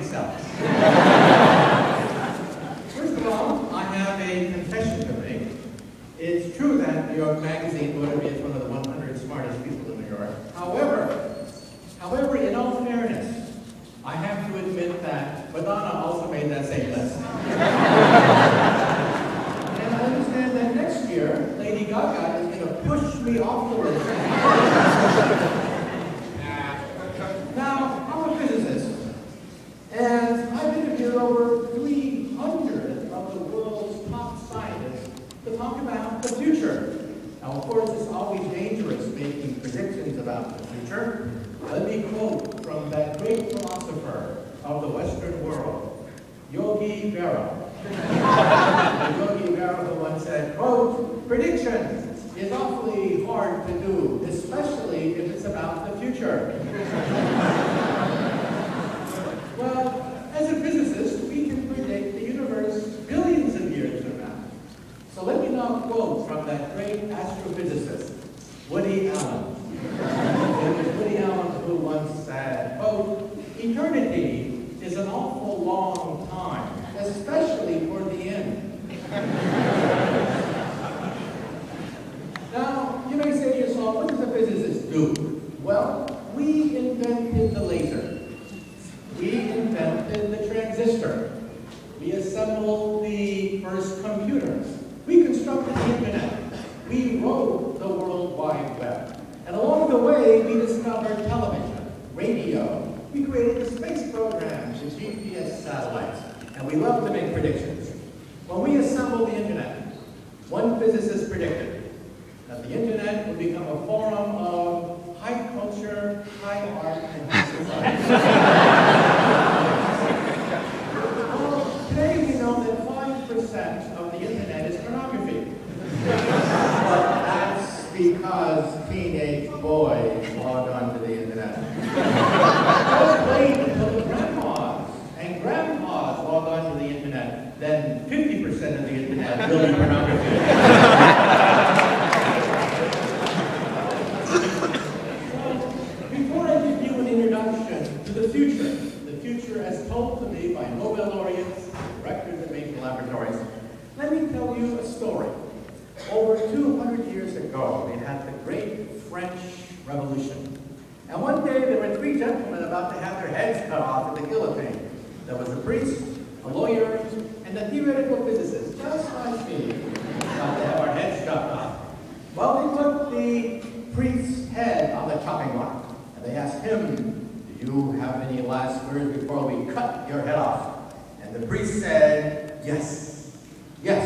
myself. First of all, I have a confession to make. It's true that New York Magazine voted me as one of the 100 smartest people in New York. However, in all fairness, I have to admit that Madonna also made that same list. And I understand that next year, Lady Gaga is going to push me off the list. Now, I'm a physicist, and I've interviewed over 300 of the world's top scientists to talk about the future. Now, of course, it's always dangerous making predictions about the future. Let me quote from that great philosopher of the Western world, Yogi Berra. Yogi Berra, who once said, quote, "Prediction is awfully hard to do, especially if it's about the future." Well, as a physicist, we can predict the universe billions of years from now. So let me now quote from that great astrophysicist, Woody Allen. It was Woody Allen who once said, quote, "Eternity is an awful long time, especially toward the end." Now, you may say to yourself, what does a physicist do? Well, we invented the laser. We invented the transistor. We assembled the first computers. We constructed the internet. We wrote the World Wide Web. And along the way, we discovered television, radio. We created the space program, the GPS satellites. And we love to make predictions. When we assembled the internet, one physicist predicted that the internet would become a forum of high culture, high art, and high society. Well, today we know that 5% of the internet is pornography. But that's because teenage boys log on to the internet. Just wait until the grandmas and grandpas log on to the internet, then 50% of the internet will be pornography. To the future as told to me by Nobel laureates, directors of major laboratories, let me tell you a story. Over 200 years ago, we had the great French Revolution. And one day, there were 3 gentlemen about to have their heads cut off at the guillotine. There was a priest, a lawyer, and a theoretical physicist, just like me, about to have our heads chopped off. Well, they put the priest's head on the chopping block, and they asked him, "Do you have any last words before we cut your head off?" And the priest said, "Yes, yes."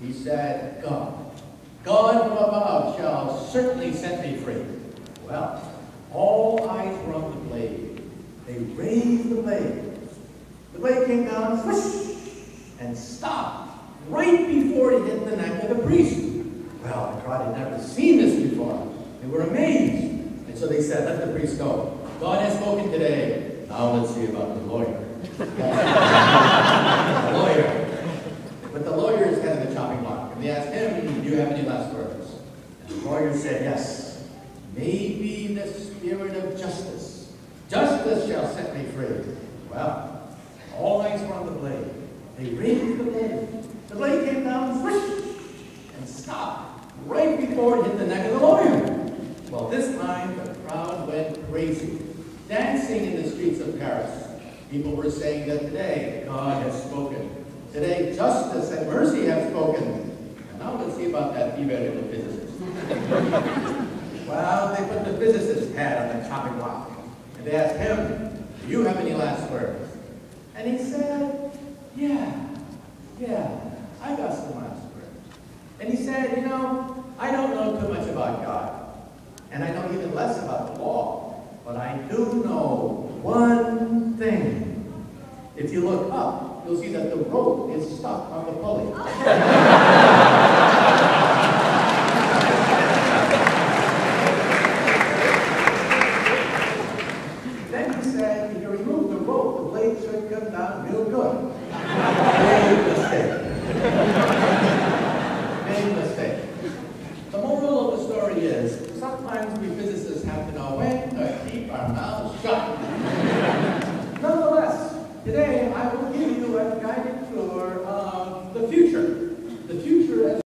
He said, "God from above shall certainly set me free." Well, all eyes were on the blade. They raised the blade. The blade came down, whoosh, and stopped right before it hit the neck of the priest. Well, the crowd had never seen this before. They were amazed. And so they said, "Let the priest go. God has spoken today. Now let's see about the lawyer." The lawyer. But the lawyer's head of the chopping block. And they asked him, "Do you have any last words?" And the lawyer said, "Yes. Maybe the spirit of justice. Justice shall set me free." Well, all eyes were on the blade. They raised the blade. The blade came down, whoosh, and stopped right before it hit the neck of the lawyer. Well, this time the crowd went crazy, dancing in the streets of Paris. People were saying that today God has spoken. Today justice and mercy have spoken. And now let's see about that theoretical physicist. Well, they put the physicist's head on the chopping block. And they asked him, "Do you have any last words?" And he said, yeah, I got some last words. And he said, "You know, I don't know too much about God. And I know even less about the law. But I do know one thing. If you look up, you'll see that the rope is stuck on the pulley." Then he said, "If you remove the rope, the blade should come down real good." Big mistake. Big mistake. The moral of the story is, sometimes we physicists have to know when to keep our mouths shut. Nonetheless, Today, I will give you a guided tour of the future. The future as